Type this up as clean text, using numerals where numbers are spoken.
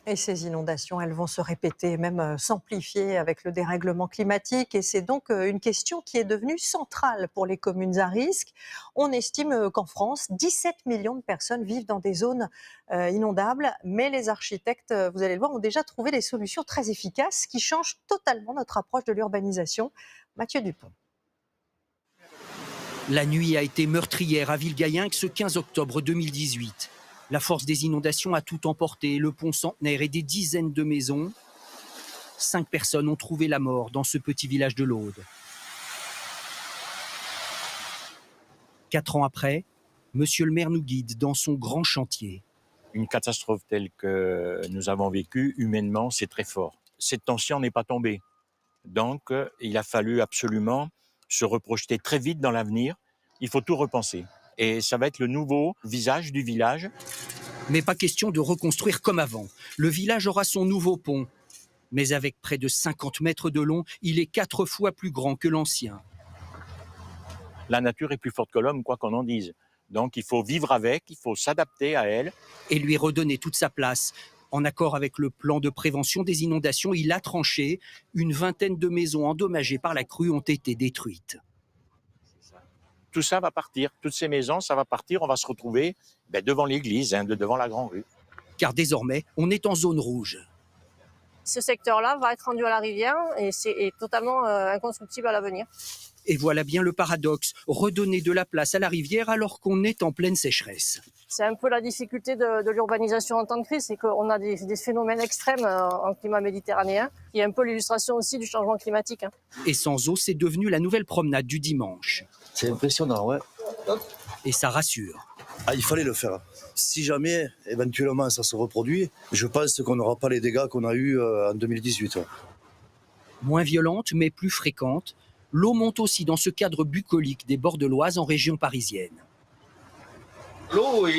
Et ces inondations, elles vont se répéter, même s'amplifier avec le dérèglement climatique. Et c'est donc une question qui est devenue centrale pour les communes à risque. On estime qu'en France, 17 millions de personnes vivent dans des zones inondables. Mais les architectes, vous allez le voir, ont déjà trouvé des solutions très efficaces qui changent totalement notre approche de l'urbanisation. Mathieu Dupont. La nuit a été meurtrière à Villegayenc ce 15 octobre 2018. La force des inondations a tout emporté, le pont centenaire et des dizaines de maisons. 5 personnes ont trouvé la mort dans ce petit village de l'Aude. 4 ans après, monsieur le maire nous guide dans son grand chantier. Une catastrophe telle que nous avons vécue, humainement, c'est très fort. Cette tension n'est pas tombée. Donc, il a fallu absolument se reprojeter très vite dans l'avenir. Il faut tout repenser. Et ça va être le nouveau visage du village. Mais pas question de reconstruire comme avant. Le village aura son nouveau pont. Mais avec près de 50 mètres de long, il est 4 fois plus grand que l'ancien. La nature est plus forte que l'homme, quoi qu'on en dise. Donc, il faut vivre avec, il faut s'adapter à elle. Et lui redonner toute sa place. En accord avec le plan de prévention des inondations, il a tranché. Une vingtaine de maisons endommagées par la crue ont été détruites. Tout ça va partir, toutes ces maisons, ça va partir, on va se retrouver devant l'église, devant la grande rue. Car désormais, on est en zone rouge. Ce secteur-là va être rendu à la rivière et c'est totalement inconstructible à l'avenir. Et voilà bien le paradoxe, redonner de la place à la rivière alors qu'on est en pleine sécheresse. C'est un peu la difficulté de l'urbanisation en temps de crise, c'est qu'on a des phénomènes extrêmes en climat méditerranéen. Il y a un peu l'illustration aussi du changement climatique. Et sans eau, c'est devenu la nouvelle promenade du dimanche. C'est impressionnant, ouais. Et ça rassure. Ah, il fallait le faire. Si jamais, éventuellement, ça se reproduit, je pense qu'on n'aura pas les dégâts qu'on a eus en 2018. Ouais. Moins violente, mais plus fréquente, l'eau monte aussi dans ce cadre bucolique des bords de l'Oise en région parisienne. L'eau est